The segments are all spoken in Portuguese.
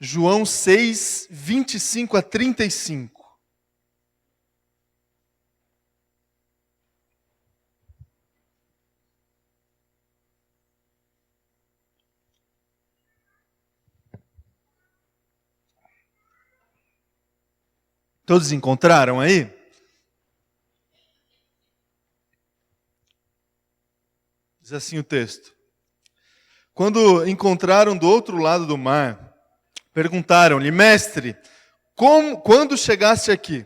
João 6, 25 a 35. Todos encontraram aí? Diz assim o texto. Quando encontraram do outro lado do mar, perguntaram-lhe: Mestre, quando chegaste aqui?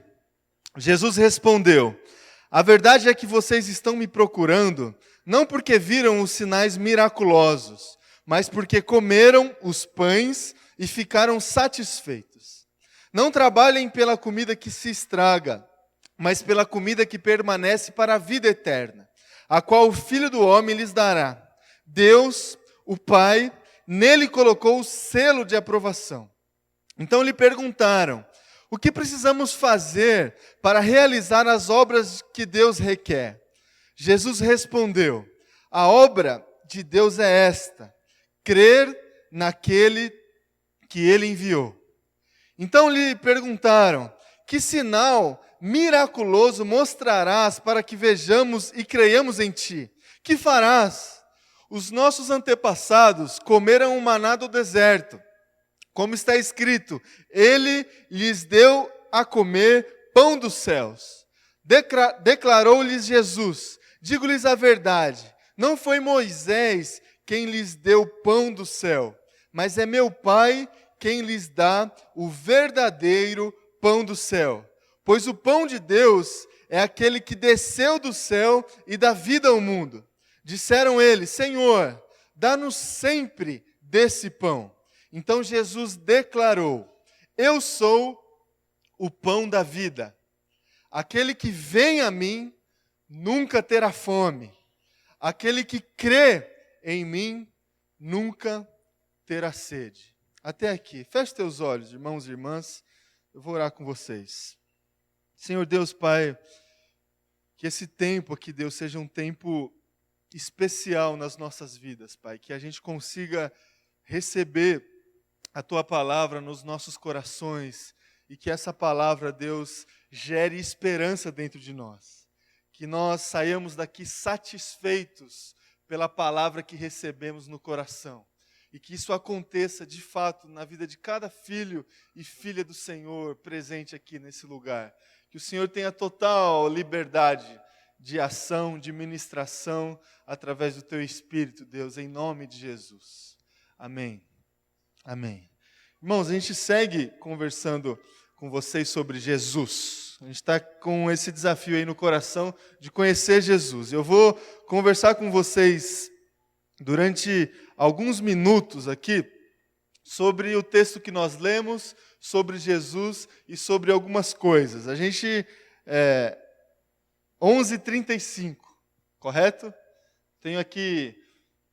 Jesus respondeu: A verdade é que vocês estão me procurando, não porque viram os sinais miraculosos, mas porque comeram os pães e ficaram satisfeitos. Não trabalhem pela comida que se estraga, mas pela comida que permanece para a vida eterna, a qual o Filho do Homem lhes dará. Deus, o Pai, nele colocou o selo de aprovação. Então lhe perguntaram: o que precisamos fazer para realizar as obras que Deus requer? Jesus respondeu: a obra de Deus é esta, crer naquele que ele enviou. Então lhe perguntaram: que sinal miraculoso mostrarás para que vejamos e creiamos em ti? Que farás? Os nossos antepassados comeram o maná do deserto. Como está escrito, ele lhes deu a comer pão dos céus. Declarou-lhes Jesus: digo-lhes a verdade, não foi Moisés quem lhes deu pão do céu, mas é meu Pai quem lhes dá o verdadeiro pão do céu. Pois o pão de Deus é aquele que desceu do céu e dá vida ao mundo. Disseram eles: Senhor, dá-nos sempre desse pão. Então Jesus declarou: eu sou o pão da vida. Aquele que vem a mim nunca terá fome. Aquele que crê em mim nunca terá sede. Até aqui. Feche teus olhos, irmãos e irmãs. Eu vou orar com vocês. Senhor Deus, Pai, que esse tempo aqui, Deus, seja um tempo especial nas nossas vidas, Pai. Que a gente consiga receber a Tua palavra nos nossos corações e que essa palavra, Deus, gere esperança dentro de nós. Que nós saiamos daqui satisfeitos pela palavra que recebemos no coração. E que isso aconteça, de fato, na vida de cada filho e filha do Senhor presente aqui nesse lugar. Que o Senhor tenha total liberdade de ação, de ministração, através do Teu Espírito, Deus, em nome de Jesus. Amém. Amém. Irmãos, a gente segue conversando com vocês sobre Jesus. A gente está com esse desafio aí no coração de conhecer Jesus. Eu vou conversar com vocês durante alguns minutos aqui sobre o texto que nós lemos, sobre Jesus e sobre algumas coisas. A gente 11h35, correto? Tenho aqui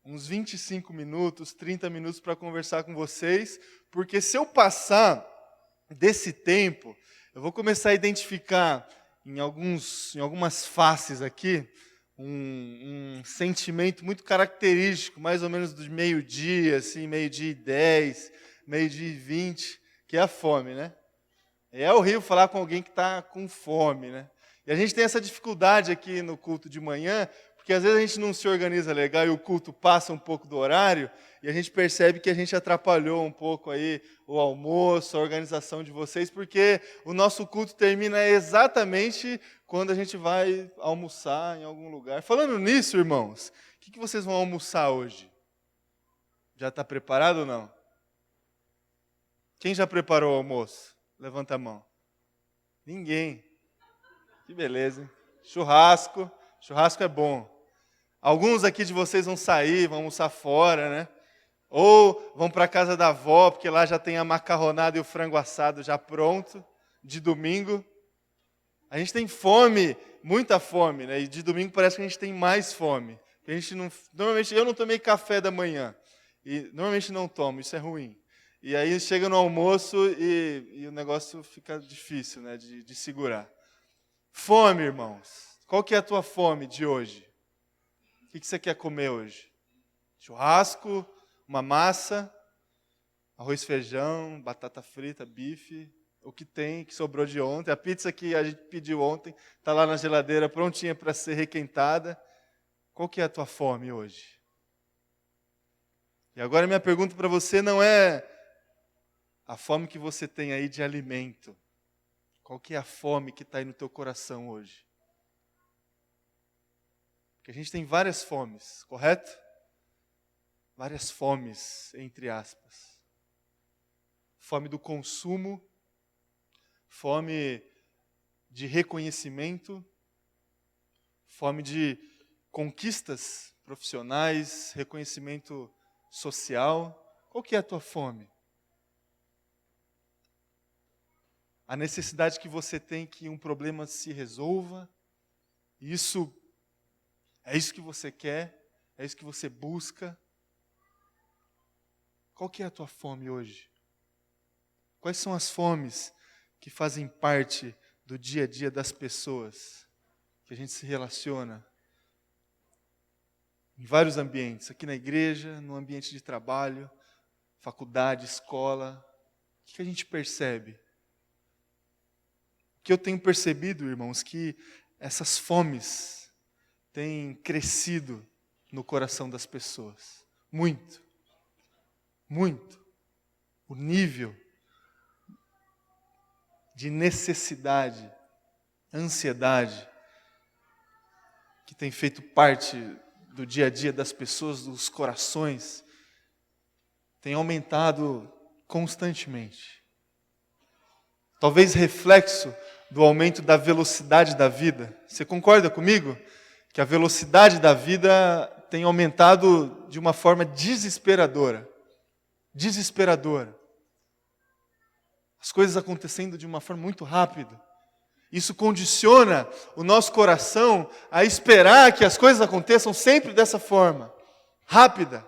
uns 25 minutos, 30 minutos para conversar com vocês, porque se eu passar desse tempo, eu vou começar a identificar em algumas faces aqui, um sentimento muito característico, mais ou menos do meio-dia, assim, 12h10, 12h20, que é a fome, né? É horrível falar com alguém que está com fome, né? E a gente tem essa dificuldade aqui no culto de manhã, porque às vezes a gente não se organiza legal e o culto passa um pouco do horário, e a gente percebe que a gente atrapalhou um pouco aí o almoço, a organização de vocês, porque o nosso culto termina exatamente quando a gente vai almoçar em algum lugar. Falando nisso, irmãos, o que vocês vão almoçar hoje? Já está preparado ou não? Quem já preparou o almoço? Levanta a mão. Ninguém. Que beleza, hein? Churrasco. Churrasco é bom. Alguns aqui de vocês vão sair, vão almoçar fora, né? Ou vão para a casa da avó, porque lá já tem a macarronada e o frango assado já pronto, de domingo. A gente tem fome, muita fome, né? E de domingo parece que a gente tem mais fome. A gente não, normalmente eu não tomei café da manhã. E normalmente não tomo, isso é ruim. E aí chega no almoço e o negócio fica difícil, né? De segurar. Fome, irmãos. Qual que é a tua fome de hoje? O que você quer comer hoje? Churrasco? Uma massa? Arroz, feijão, batata frita, bife, o que tem, que sobrou de ontem. A pizza que a gente pediu ontem está lá na geladeira, prontinha para ser requentada. Qual que é a tua fome hoje? E agora minha pergunta para você não é a fome que você tem aí de alimento. Qual que é a fome que está aí no teu coração hoje? Porque a gente tem várias fomes, correto? Várias fomes, entre aspas. Fome do consumo, fome de reconhecimento, fome de conquistas profissionais, reconhecimento social. Qual que é a tua fome? A necessidade que você tem que um problema se resolva. Isso é isso que você quer, é isso que você busca. Qual que é a tua fome hoje? Quais são as fomes que fazem parte do dia a dia das pessoas que a gente se relaciona em vários ambientes, aqui na igreja, no ambiente de trabalho, faculdade, escola? O que a gente percebe? O que eu tenho percebido, irmãos, que essas fomes têm crescido no coração das pessoas. Muito. Muito. O nível de necessidade, ansiedade, que tem feito parte do dia a dia das pessoas, dos corações, tem aumentado constantemente. Talvez reflexo do aumento da velocidade da vida. Você concorda comigo? Que a velocidade da vida tem aumentado de uma forma desesperadora. Desesperadora. As coisas acontecendo de uma forma muito rápida. Isso condiciona o nosso coração a esperar que as coisas aconteçam sempre dessa forma, rápida.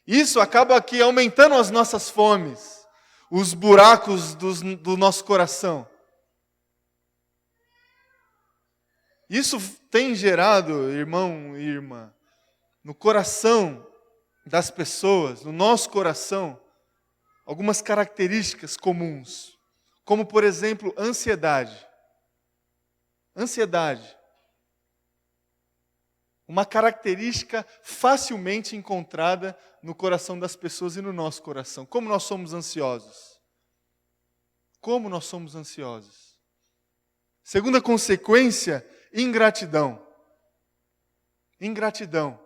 Isso acaba aqui aumentando as nossas fomes, os buracos do nosso coração. Isso tem gerado, irmão e irmã, no coração das pessoas, no nosso coração, algumas características comuns. Como, por exemplo, ansiedade. Ansiedade. Uma característica facilmente encontrada no coração das pessoas e no nosso coração. Como nós somos ansiosos? Como nós somos ansiosos? Segunda consequência, ingratidão. Ingratidão.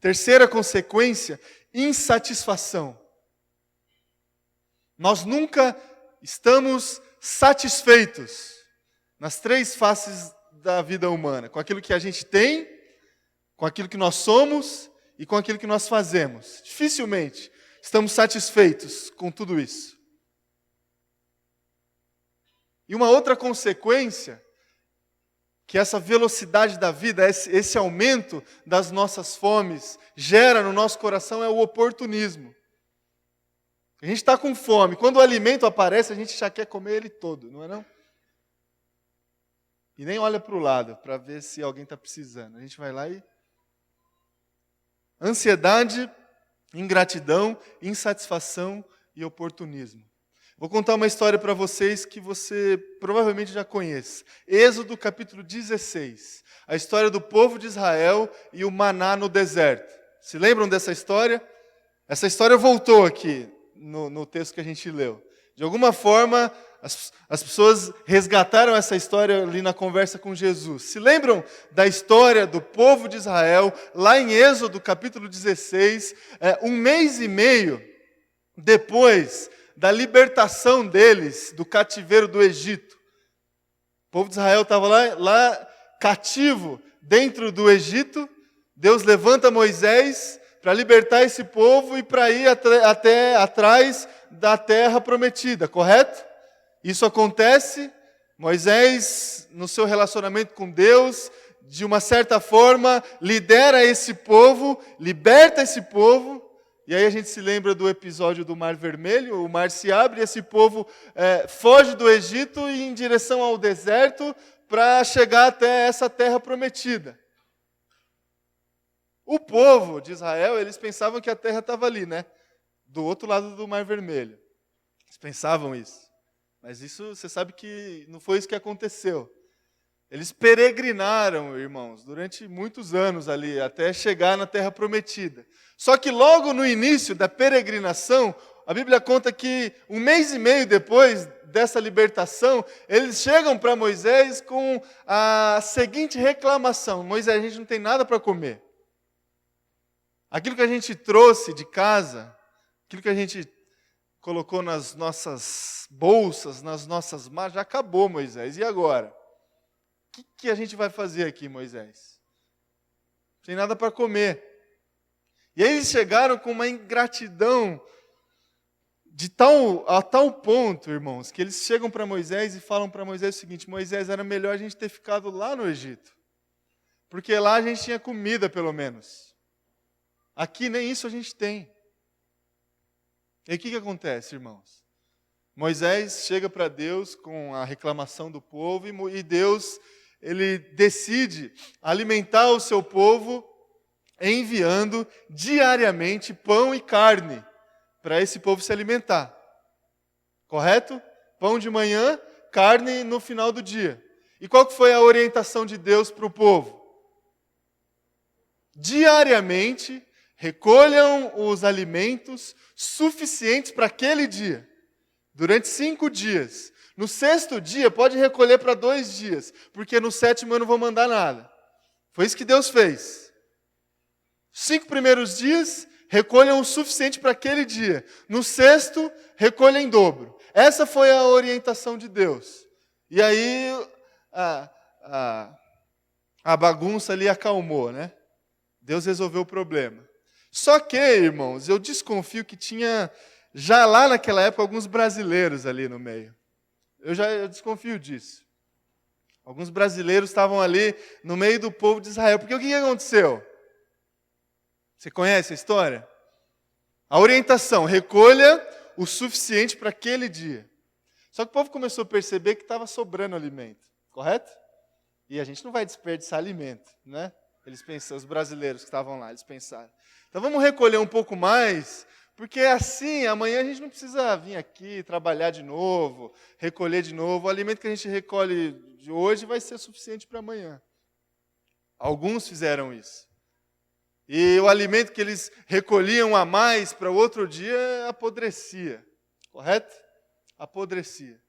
Terceira consequência, insatisfação. Nós nunca estamos satisfeitos nas três faces da vida humana, com aquilo que a gente tem, com aquilo que nós somos e com aquilo que nós fazemos. Dificilmente estamos satisfeitos com tudo isso. E uma outra consequência que essa velocidade da vida, esse aumento das nossas fomes gera no nosso coração é o oportunismo. A gente está com fome. Quando o alimento aparece, a gente já quer comer ele todo, não é não? E nem olha para o lado para ver se alguém está precisando. A gente vai lá e... Ansiedade, ingratidão, insatisfação e oportunismo. Vou contar uma história para vocês que você provavelmente já conhece. Êxodo capítulo 16. A história do povo de Israel e o maná no deserto. Se lembram dessa história? Essa história voltou aqui no texto que a gente leu. De alguma forma, as pessoas resgataram essa história ali na conversa com Jesus. Se lembram da história do povo de Israel, lá em Êxodo capítulo 16, um mês e meio depois da libertação deles do cativeiro do Egito. O povo de Israel estava lá cativo dentro do Egito. Deus levanta Moisés para libertar esse povo e para ir até atrás da terra prometida, correto? Isso acontece, Moisés, no seu relacionamento com Deus, de uma certa forma, lidera esse povo, liberta esse povo, e aí a gente se lembra do episódio do Mar Vermelho, o mar se abre e esse povo foge do Egito e em direção ao deserto para chegar até essa terra prometida. O povo de Israel, eles pensavam que a terra estava ali, né? Do outro lado do Mar Vermelho. Eles pensavam isso. Mas isso, você sabe que não foi isso que aconteceu. Eles peregrinaram, irmãos, durante muitos anos ali, até chegar na Terra Prometida. Só que logo no início da peregrinação, a Bíblia conta que 1 mês e meio depois dessa libertação, eles chegam para Moisés com a seguinte reclamação: Moisés, a gente não tem nada para comer. Aquilo que a gente trouxe de casa, aquilo que a gente colocou nas nossas bolsas, nas nossas malas, já acabou, Moisés. E agora? O que a gente vai fazer aqui, Moisés? Não tem nada para comer. E aí eles chegaram com uma ingratidão a tal ponto, irmãos, que eles chegam para Moisés e falam para Moisés o seguinte: Moisés, era melhor a gente ter ficado lá no Egito. Porque lá a gente tinha comida, pelo menos. Aqui nem isso a gente tem. E o que acontece, irmãos? Moisés chega para Deus com a reclamação do povo e Deus, ele decide alimentar o seu povo enviando diariamente pão e carne para esse povo se alimentar. Correto? Pão de manhã, carne no final do dia. E qual que foi a orientação de Deus para o povo? Diariamente, recolham os alimentos suficientes para aquele dia. Durante 5 dias. No 6º dia, pode recolher para 2 dias, porque no 7º eu não vou mandar nada. Foi isso que Deus fez. 5 primeiros dias, recolham o suficiente para aquele dia. No 6º, recolha em dobro. Essa foi a orientação de Deus. E aí, a bagunça ali acalmou, né? Deus resolveu o problema. Só que, irmãos, eu desconfio que tinha, já lá naquela época, alguns brasileiros ali no meio. Eu desconfio disso. Alguns brasileiros estavam ali no meio do povo de Israel. Porque o que aconteceu? Você conhece a história? A orientação: recolha o suficiente para aquele dia. Só que o povo começou a perceber que estava sobrando alimento. Correto? E a gente não vai desperdiçar alimento, né? Eles pensaram, os brasileiros que estavam lá, eles pensaram: então vamos recolher um pouco mais, porque assim, amanhã a gente não precisa vir aqui, trabalhar de novo, recolher de novo. O alimento que a gente recolhe de hoje vai ser suficiente para amanhã. Alguns fizeram isso. E o alimento que eles recolhiam a mais para o outro dia apodrecia. Correto? Apodrecia.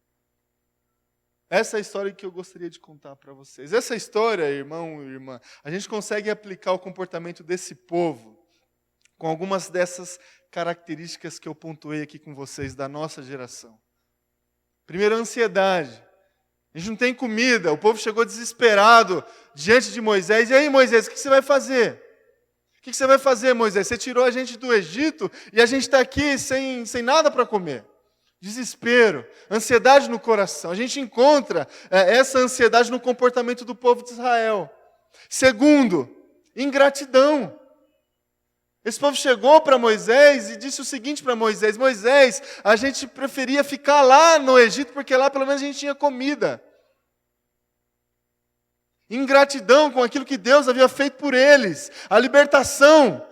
Essa é a história que eu gostaria de contar para vocês. Essa história, irmão e irmã, a gente consegue aplicar o comportamento desse povo com algumas dessas características que eu pontuei aqui com vocês da nossa geração. Primeiro, a ansiedade. A gente não tem comida, o povo chegou desesperado diante de Moisés. E aí, Moisés, o que você vai fazer? O que você vai fazer, Moisés? Você tirou a gente do Egito e a gente está aqui sem nada para comer. Desespero, ansiedade no coração. A gente encontra essa ansiedade no comportamento do povo de Israel. Segundo, ingratidão. Esse povo chegou para Moisés e disse o seguinte para Moisés: Moisés, a gente preferia ficar lá no Egito porque lá pelo menos a gente tinha comida. Ingratidão com aquilo que Deus havia feito por eles. A libertação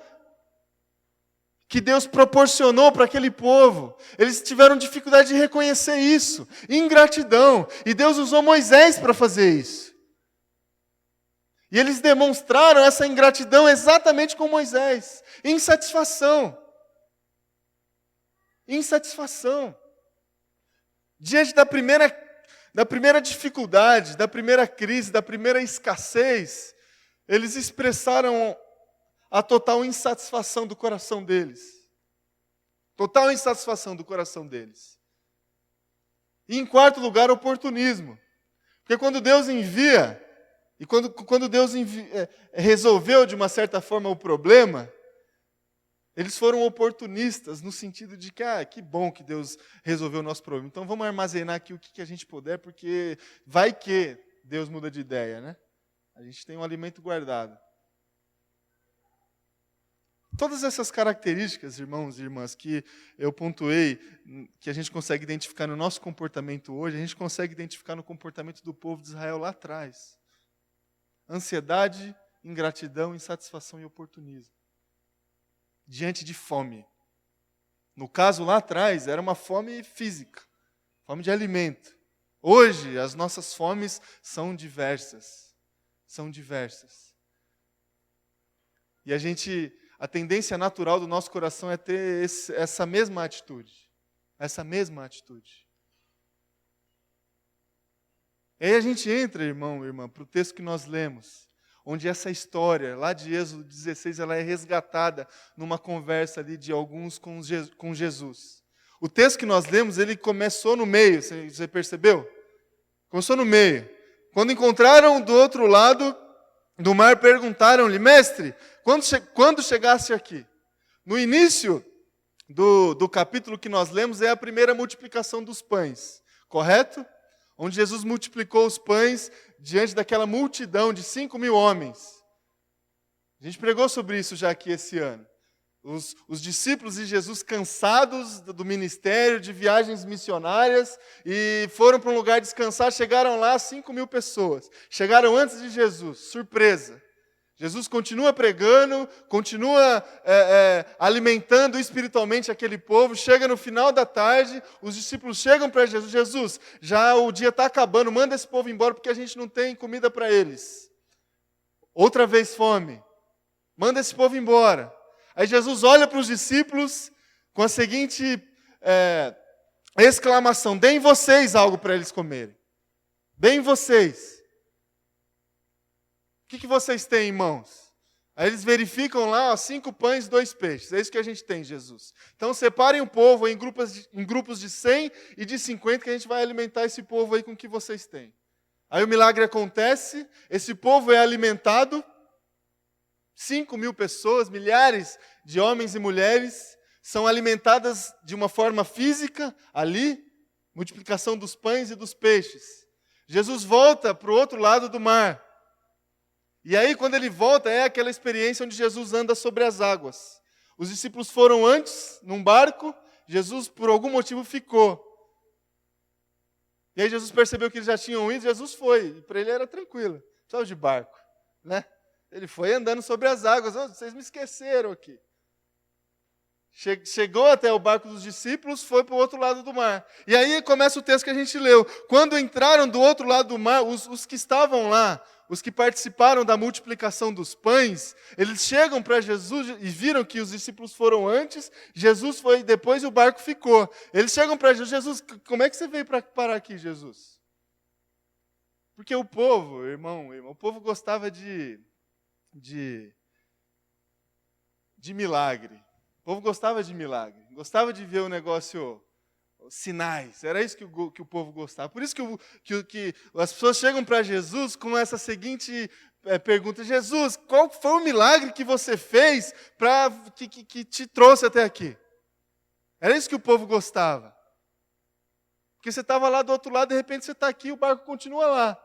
que Deus proporcionou para aquele povo. Eles tiveram dificuldade de reconhecer isso. Ingratidão. E Deus usou Moisés para fazer isso. E eles demonstraram essa ingratidão exatamente com Moisés. Insatisfação. Insatisfação. Diante da primeira dificuldade, da primeira crise, da primeira escassez, eles expressaram a total insatisfação do coração deles. Total insatisfação do coração deles. E em quarto lugar, oportunismo. Porque quando Deus envia, e quando Deus resolveu de uma certa forma o problema, eles foram oportunistas no sentido de que bom que Deus resolveu o nosso problema. Então vamos armazenar aqui o que a gente puder, porque vai que Deus muda de ideia, né? A gente tem um alimento guardado. Todas essas características, irmãos e irmãs, que eu pontuei, que a gente consegue identificar no nosso comportamento hoje, a gente consegue identificar no comportamento do povo de Israel lá atrás. Ansiedade, ingratidão, insatisfação e oportunismo. Diante de fome. No caso lá atrás, era uma fome física, fome de alimento. Hoje, as nossas fomes são diversas. São diversas. E a tendência natural do nosso coração é ter essa mesma atitude. Essa mesma atitude. E aí a gente entra, irmão, irmã, para o texto que nós lemos, onde essa história, lá de Êxodo 16, ela é resgatada numa conversa ali de alguns com Jesus. O texto que nós lemos, ele começou no meio, você percebeu? Começou no meio. Quando encontraram do outro lado do mar, perguntaram-lhe, mestre, quando chegaste aqui? No início do capítulo que nós lemos é a primeira multiplicação dos pães, correto? Onde Jesus multiplicou os pães diante daquela multidão de 5.000 homens. A gente pregou sobre isso já aqui esse ano. Os discípulos de Jesus cansados do ministério, de viagens missionárias, e foram para um lugar descansar, chegaram lá 5.000 pessoas. Chegaram antes de Jesus, surpresa. Jesus continua pregando, continua alimentando espiritualmente aquele povo. Chega no final da tarde, os discípulos chegam para Jesus. Jesus, já o dia está acabando, manda esse povo embora porque a gente não tem comida para eles. Outra vez fome. Manda esse povo embora. Aí Jesus olha para os discípulos com a seguinte exclamação, deem vocês algo para eles comerem. Deem vocês. O que vocês têm em mãos? Aí eles verificam lá, 5 pães e 2 peixes. É isso que a gente tem, Jesus. Então separem o povo em grupos de 100 e de 50, que a gente vai alimentar esse povo aí com o que vocês têm. Aí o milagre acontece, esse povo é alimentado, 5.000 pessoas, milhares de homens e mulheres, são alimentadas de uma forma física, ali, multiplicação dos pães e dos peixes. Jesus volta para o outro lado do mar. E aí, quando ele volta, é aquela experiência onde Jesus anda sobre as águas. Os discípulos foram antes, num barco, Jesus, por algum motivo, ficou. E aí Jesus percebeu que eles já tinham ido, Jesus foi. E para ele era tranquilo, só de barco, né? Ele foi andando sobre as águas. Oh, vocês me esqueceram aqui. Chegou até o barco dos discípulos, foi para o outro lado do mar. E aí começa o texto que a gente leu. Quando entraram do outro lado do mar, os que estavam lá, os que participaram da multiplicação dos pães, eles chegam para Jesus e viram que os discípulos foram antes, Jesus foi depois e o barco ficou. Eles chegam para Jesus, Jesus, como é que você veio para parar aqui, Jesus? Porque o povo, irmão, o povo gostava de milagre. O povo gostava de milagre. Gostava de ver o negócio, sinais. Era isso que o povo gostava. Por isso que as pessoas chegam para Jesus com essa seguinte pergunta. Jesus, qual foi o milagre que você fez que te trouxe até aqui? Era isso que o povo gostava. Porque você estava lá do outro lado, de repente você está aqui e o barco continua lá.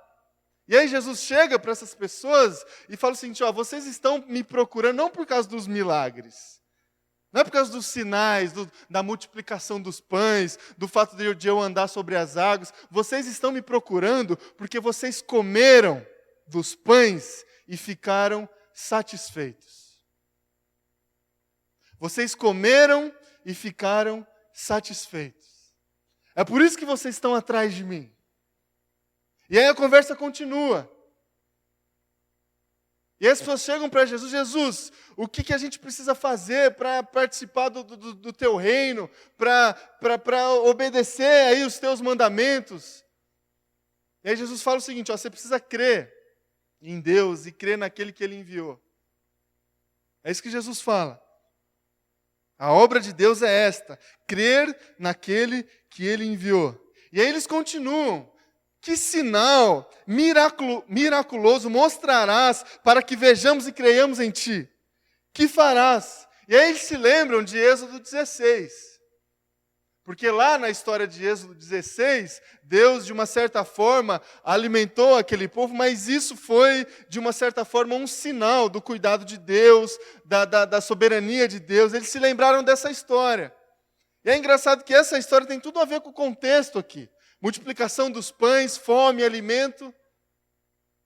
E aí Jesus chega para essas pessoas e fala o seguinte, vocês estão me procurando não por causa dos milagres, não é por causa dos sinais, da multiplicação dos pães, do fato de eu andar sobre as águas, vocês estão me procurando porque vocês comeram dos pães e ficaram satisfeitos. Vocês comeram e ficaram satisfeitos. É por isso que vocês estão atrás de mim. E aí a conversa continua. E as pessoas chegam para Jesus, Jesus, o que a gente precisa fazer para participar do teu reino, para obedecer aí os teus mandamentos? E aí Jesus fala o seguinte, você precisa crer em Deus e crer naquele que Ele enviou. É isso que Jesus fala. A obra de Deus é esta, crer naquele que Ele enviou. E aí eles continuam. Que sinal miraculoso mostrarás para que vejamos e creiamos em ti? Que farás? E aí eles se lembram de Êxodo 16. Porque lá na história de Êxodo 16, Deus, de uma certa forma, alimentou aquele povo, mas isso foi, de uma certa forma, um sinal do cuidado de Deus, da soberania de Deus. Eles se lembraram dessa história. E é engraçado que essa história tem tudo a ver com o contexto aqui. Multiplicação dos pães, fome, alimento.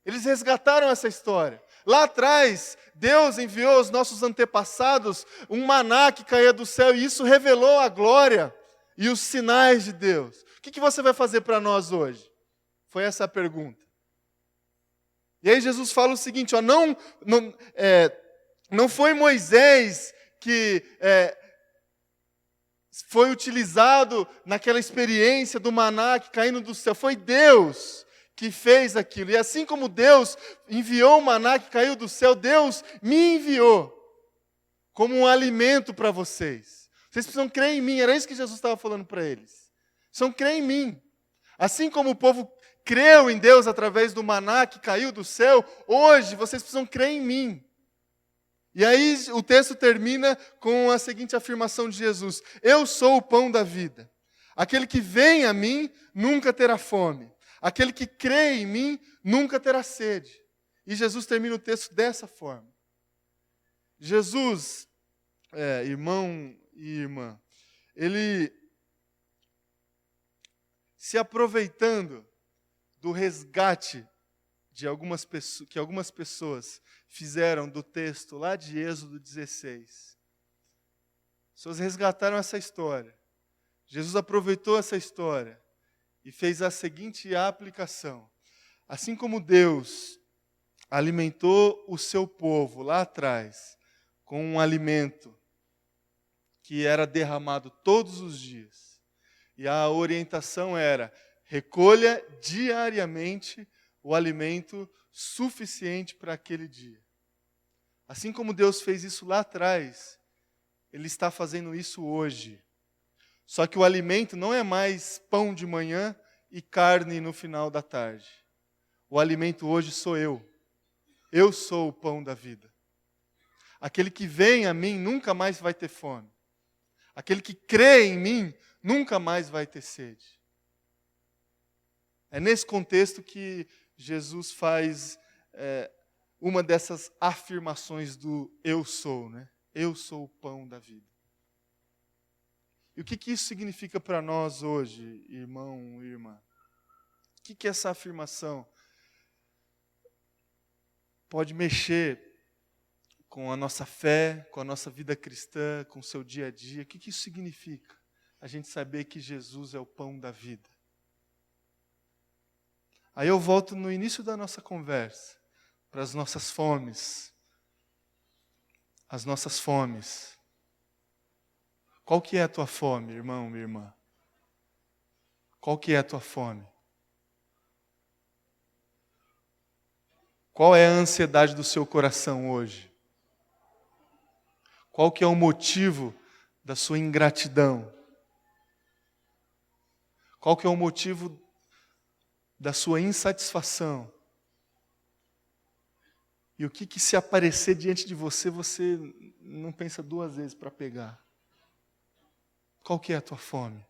Eles resgataram essa história. Lá atrás, Deus enviou aos nossos antepassados um maná que caía do céu, e isso revelou a glória e os sinais de Deus. O que você vai fazer para nós hoje? Foi essa a pergunta. E aí Jesus fala o seguinte, ó, não foi Moisés que foi utilizado naquela experiência do maná que caindo do céu. Foi Deus que fez aquilo. E assim como Deus enviou o maná que caiu do céu, Deus me enviou como um alimento para vocês. Vocês precisam crer em mim. Era isso que Jesus estava falando para eles. Precisam crer em mim. Assim como o povo creu em Deus através do maná que caiu do céu, hoje vocês precisam crer em mim. E aí o texto termina com a seguinte afirmação de Jesus: eu sou o pão da vida. Aquele que vem a mim nunca terá fome. Aquele que crê em mim nunca terá sede. E Jesus termina o texto dessa forma. Jesus, irmão e irmã, ele se aproveitando do resgate de que algumas pessoas fizeram do texto lá de Êxodo 16. As pessoas resgataram essa história. Jesus aproveitou essa história e fez a seguinte aplicação. Assim como Deus alimentou o seu povo lá atrás com um alimento que era derramado todos os dias, e a orientação era: recolha diariamente o alimento suficiente para aquele dia. Assim como Deus fez isso lá atrás, Ele está fazendo isso hoje. Só que o alimento não é mais pão de manhã e carne no final da tarde. O alimento hoje sou eu. Eu sou o pão da vida. Aquele que vem a mim nunca mais vai ter fome. Aquele que crê em mim nunca mais vai ter sede. É nesse contexto que Jesus faz uma dessas afirmações do eu sou, né? Eu sou o pão da vida. E o que isso significa para nós hoje, irmão e irmã? O que essa afirmação pode mexer com a nossa fé, com a nossa vida cristã, com o seu dia a dia? O que isso significa? A gente saber que Jesus é o pão da vida. Aí eu volto no início da nossa conversa, para as nossas fomes. As nossas fomes. Qual que é a tua fome, irmão, minha irmã? Qual que é a tua fome? Qual é a ansiedade do seu coração hoje? Qual que é o motivo da sua ingratidão? Qual que é o motivo da sua insatisfação? E o que se aparecer diante de você, você não pensa duas vezes para pegar? Qual que é a tua fome?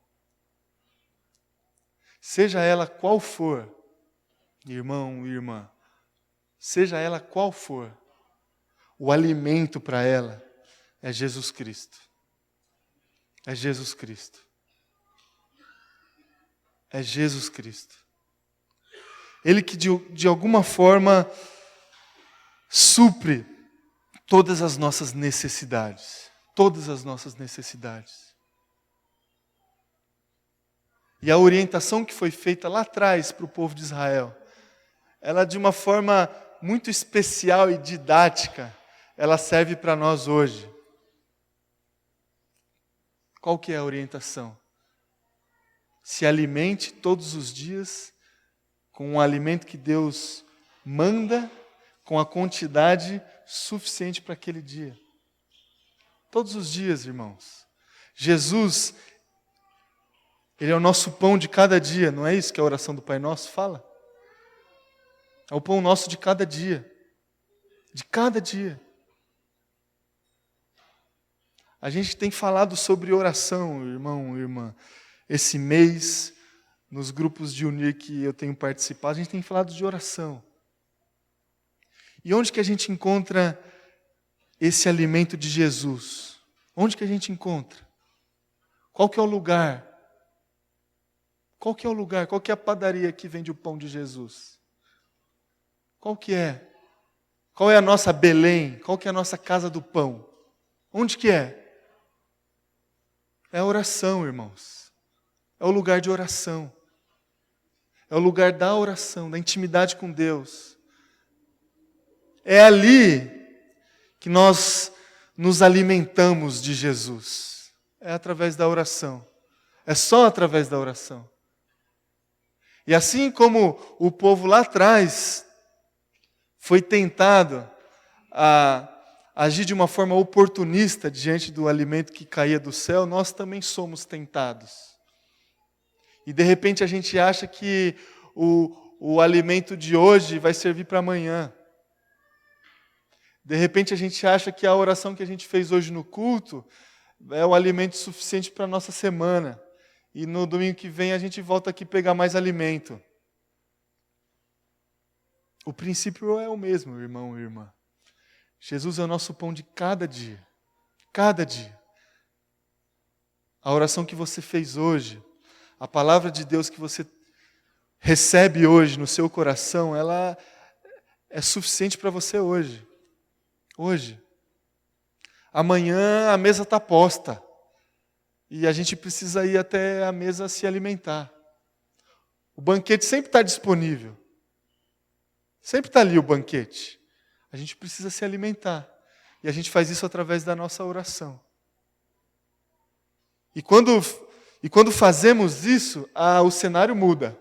Seja ela qual for, irmão e irmã, seja ela qual for, o alimento para ela é Jesus Cristo. É Jesus Cristo. É Jesus Cristo. Ele que de alguma forma supre todas as nossas necessidades. Todas as nossas necessidades. E a orientação que foi feita lá atrás para o povo de Israel, ela de uma forma muito especial e didática, ela serve para nós hoje. Qual que é a orientação? Se alimente todos os dias com um alimento que Deus manda, com a quantidade suficiente para aquele dia. Todos os dias, irmãos. Jesus, Ele é o nosso pão de cada dia, não é isso que a oração do Pai Nosso fala? É o pão nosso de cada dia. De cada dia. A gente tem falado sobre oração, irmão e irmã. Esse mês, nos grupos de Unir que eu tenho participado, a gente tem falado de oração. E onde que a gente encontra esse alimento de Jesus? Onde que a gente encontra? Qual que é o lugar? Qual que é o lugar? Qual que é a padaria que vende o pão de Jesus? Qual que é? Qual é a nossa Belém? Qual que é a nossa casa do pão? Onde que é? É a oração, irmãos. É o lugar de oração. É o lugar da oração, da intimidade com Deus. É ali que nós nos alimentamos de Jesus. É através da oração. É só através da oração. E assim como o povo lá atrás foi tentado a agir de uma forma oportunista diante do alimento que caía do céu, nós também somos tentados. E de repente a gente acha que o alimento de hoje vai servir para amanhã. De repente a gente acha que a oração que a gente fez hoje no culto é o alimento suficiente para a nossa semana. E no domingo que vem a gente volta aqui pegar mais alimento. O princípio é o mesmo, irmão e irmã. Jesus é o nosso pão de cada dia. Cada dia. A oração que você fez hoje, a palavra de Deus que você recebe hoje no seu coração, ela é suficiente para você hoje. Hoje. Amanhã a mesa está posta. E a gente precisa ir até a mesa se alimentar. O banquete sempre está disponível. Sempre está ali o banquete. A gente precisa se alimentar. E a gente faz isso através da nossa oração. E quando fazemos isso, o cenário muda.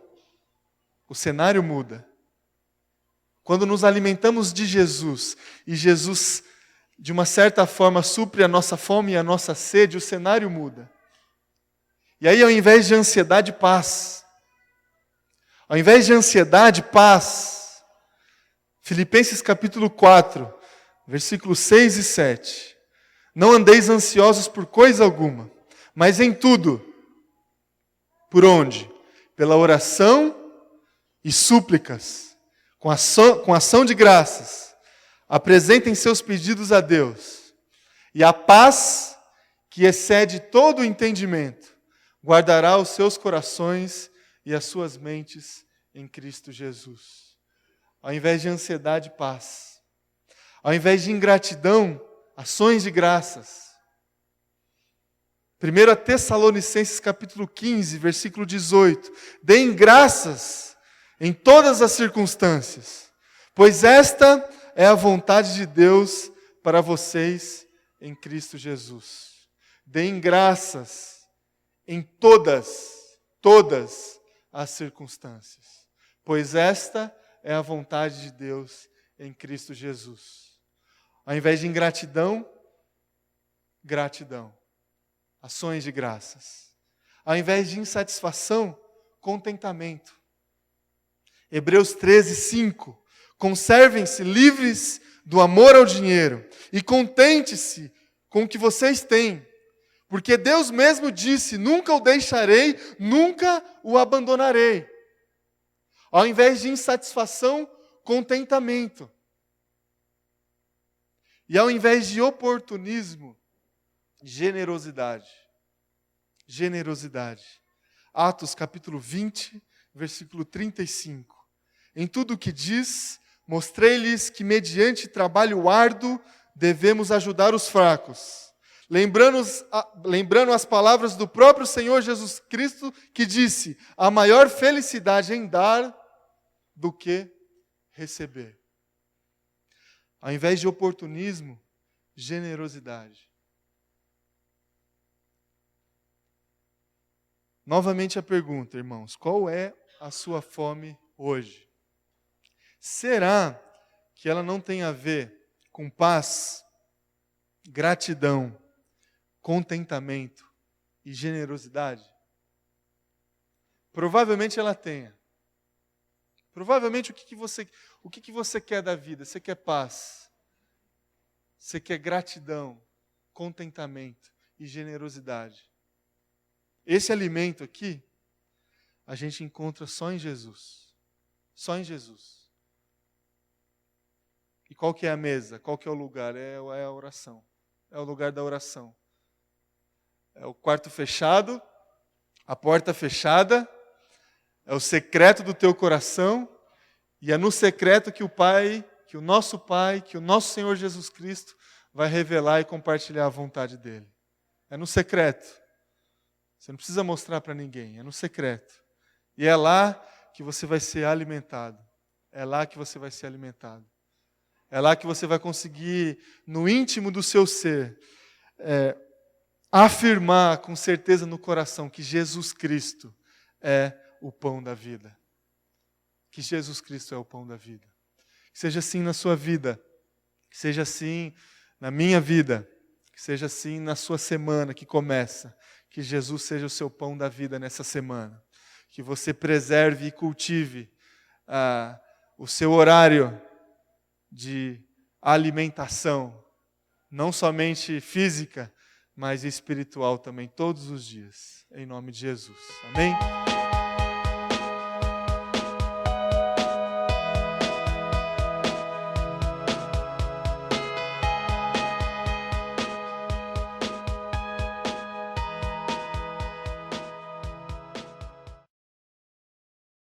O cenário muda. Quando nos alimentamos de Jesus, e Jesus, de uma certa forma, supre a nossa fome e a nossa sede, o cenário muda. E aí, ao invés de ansiedade, paz. Ao invés de ansiedade, paz. Filipenses capítulo 4, versículos 6 e 7. Não andeis ansiosos por coisa alguma, mas em tudo. Por onde? Pela oração e súplicas, com ação de graças, apresentem seus pedidos a Deus. E a paz, que excede todo o entendimento, guardará os seus corações e as suas mentes em Cristo Jesus. Ao invés de ansiedade, paz. Ao invés de ingratidão, ações de graças. 1 Tessalonicenses capítulo 15, versículo 18. Deem graças em todas as circunstâncias, pois esta é a vontade de Deus para vocês em Cristo Jesus. Deem graças em todas as circunstâncias, pois esta é a vontade de Deus em Cristo Jesus. Ao invés de ingratidão, gratidão. Ações de graças. Ao invés de insatisfação, contentamento. Hebreus 13, 5. Conservem-se livres do amor ao dinheiro e contente-se com o que vocês têm. Porque Deus mesmo disse, nunca o deixarei, nunca o abandonarei. Ao invés de insatisfação, contentamento. E ao invés de oportunismo, generosidade. Generosidade. Atos capítulo 20, versículo 35. Em tudo o que diz, mostrei-lhes que mediante trabalho árduo devemos ajudar os fracos. Lembrando as palavras do próprio Senhor Jesus Cristo, que disse, a maior felicidade em dar do que receber. Ao invés de oportunismo, generosidade. Novamente a pergunta, irmãos, qual é a sua fome hoje? Será que ela não tem a ver com paz, gratidão, contentamento e generosidade? Provavelmente ela tenha. Provavelmente o que você quer da vida? Você quer paz? Você quer gratidão, contentamento e generosidade? Esse alimento aqui, a gente encontra só em Jesus. Só em Jesus. E qual que é a mesa? Qual que é o lugar? É a oração. É o lugar da oração. É o quarto fechado, a porta fechada, é o secreto do teu coração, E é no secreto que o Pai, que o nosso Pai, que o nosso Senhor Jesus Cristo vai revelar e compartilhar a vontade dele. É no secreto. Você não precisa mostrar para ninguém, é no secreto. E é lá que você vai ser alimentado. É lá que você vai ser alimentado. É lá que você vai conseguir, no íntimo do seu ser, afirmar com certeza no coração que Jesus Cristo é o pão da vida. Que Jesus Cristo é o pão da vida. Que seja assim na sua vida. Que seja assim na minha vida. Que seja assim na sua semana que começa. Que Jesus seja o seu pão da vida nessa semana. Que você preserve e cultive o seu horário de alimentação. Não somente física, mas espiritual também, todos os dias. Em nome de Jesus. Amém?